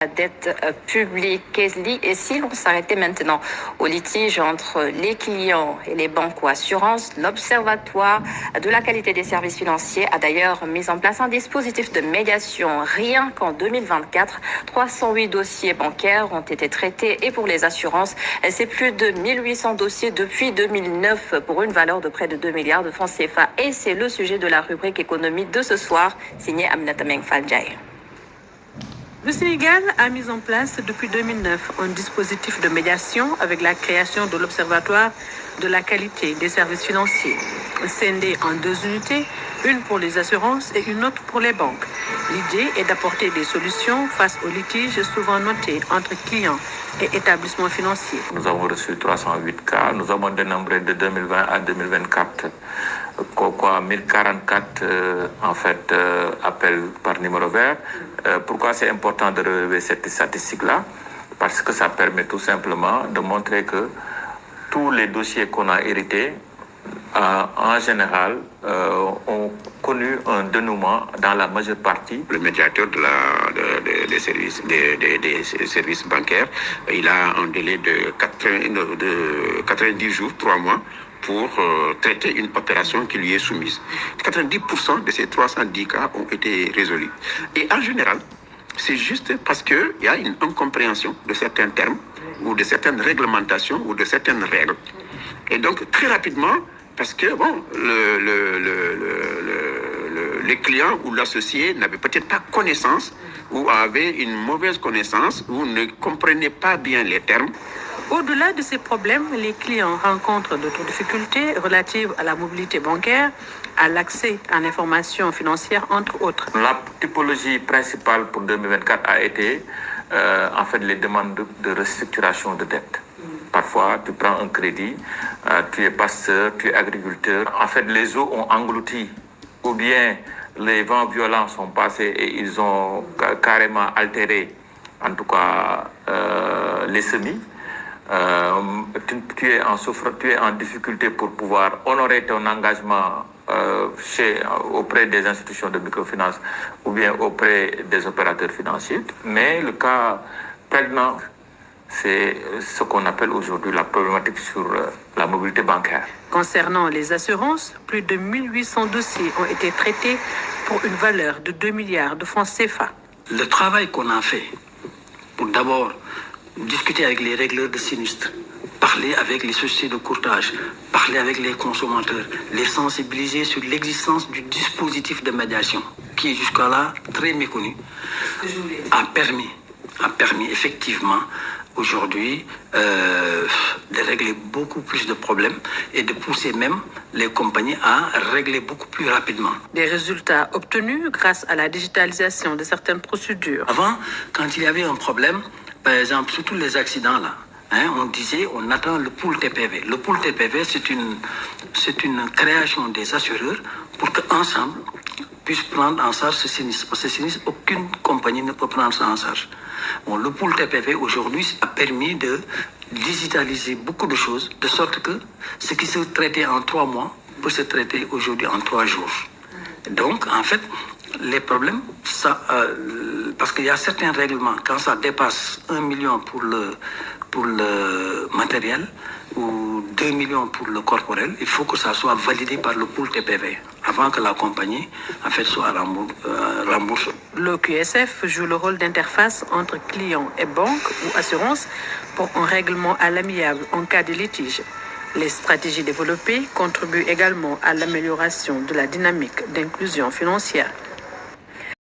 La dette publique. Et si l'on s'arrêtait maintenant au litige entre les clients et les banques ou assurances, l'Observatoire de la qualité des services financiers a d'ailleurs mis en place un dispositif de médiation. Rien qu'en 2024, 308 dossiers bancaires ont été traités et pour les assurances, c'est plus de 1800 dossiers depuis 2009 pour une valeur de près de 2 milliards de francs CFA. Et c'est le sujet de la rubrique économie de ce soir, signé Aminata Meng Fadjaï. Le Sénégal a mis en place depuis 2009 un dispositif de médiation avec la création de l'Observatoire de la qualité des services financiers, scindé en deux unités, une pour les assurances et une autre pour les banques. L'idée est d'apporter des solutions face aux litiges souvent notés entre clients et établissements financiers. Nous avons reçu 308 cas, nous avons dénombré de 2020 à 2024 1044 appels par numéro vert. Pourquoi c'est important de relever cette statistique-là? Parce que ça permet tout simplement de montrer que tous les dossiers qu'on a hérités, en général, ont connu un dénouement dans la majeure partie. Le médiateur des services bancaires, il a un délai de 90 jours, 3 mois, pour traiter une opération qui lui est soumise. 90% de ces 310 cas ont été résolus. Et en général, c'est juste parce qu'il y a une incompréhension de certains termes ou de certaines réglementations ou de certaines règles. Et donc, très rapidement, parce que le client ou l'associé n'avait peut-être pas connaissance ou avait une mauvaise connaissance ou ne comprenait pas bien les termes. Au-delà de ces problèmes, les clients rencontrent d'autres difficultés relatives à la mobilité bancaire, à l'accès à l'information financière, entre autres. La typologie principale pour 2024 a été les demandes de restructuration de dette. Parfois, tu prends un crédit, tu es pasteur, tu es agriculteur. Les eaux ont englouti ou bien les vents violents sont passés et ils ont carrément altéré, en tout cas, les semis. Tu es en souffrance, tu es en difficulté pour pouvoir honorer ton engagement auprès des institutions de microfinance ou bien auprès des opérateurs financiers. Mais le cas prégnant, c'est ce qu'on appelle aujourd'hui la problématique sur la mobilité bancaire. Concernant les assurances, plus de 1800 dossiers ont été traités pour une valeur de 2 milliards de francs CFA. Le travail qu'on a fait pour d'abord discuter avec les régleurs de sinistres, parler avec les sociétés de courtage, parler avec les consommateurs, les sensibiliser sur l'existence du dispositif de médiation, qui est jusqu'à là très méconnu, a permis effectivement aujourd'hui de régler beaucoup plus de problèmes et de pousser même les compagnies à régler beaucoup plus rapidement. Des résultats obtenus grâce à la digitalisation de certaines procédures. Avant, quand il y avait un problème, par exemple, surtout les accidents là, on disait on attend le pool TPV. Le pool TPV, c'est une création des assureurs pour qu'ensemble puissent prendre en charge ce sinistre. Parce que ce sinistre, aucune compagnie ne peut prendre ça en charge. Le pool TPV aujourd'hui a permis de digitaliser beaucoup de choses, de sorte que ce qui se traitait en 3 mois peut se traiter aujourd'hui en 3 jours. Donc, en fait, les problèmes, parce qu'il y a certains règlements, quand ça dépasse 1 million pour le matériel ou 2 millions pour le corporel, il faut que ça soit validé par le pool TPV avant que la compagnie soit remboursée. Le QSF joue le rôle d'interface entre clients et banques ou assurances pour un règlement à l'amiable en cas de litige. Les stratégies développées contribuent également à l'amélioration de la dynamique d'inclusion financière.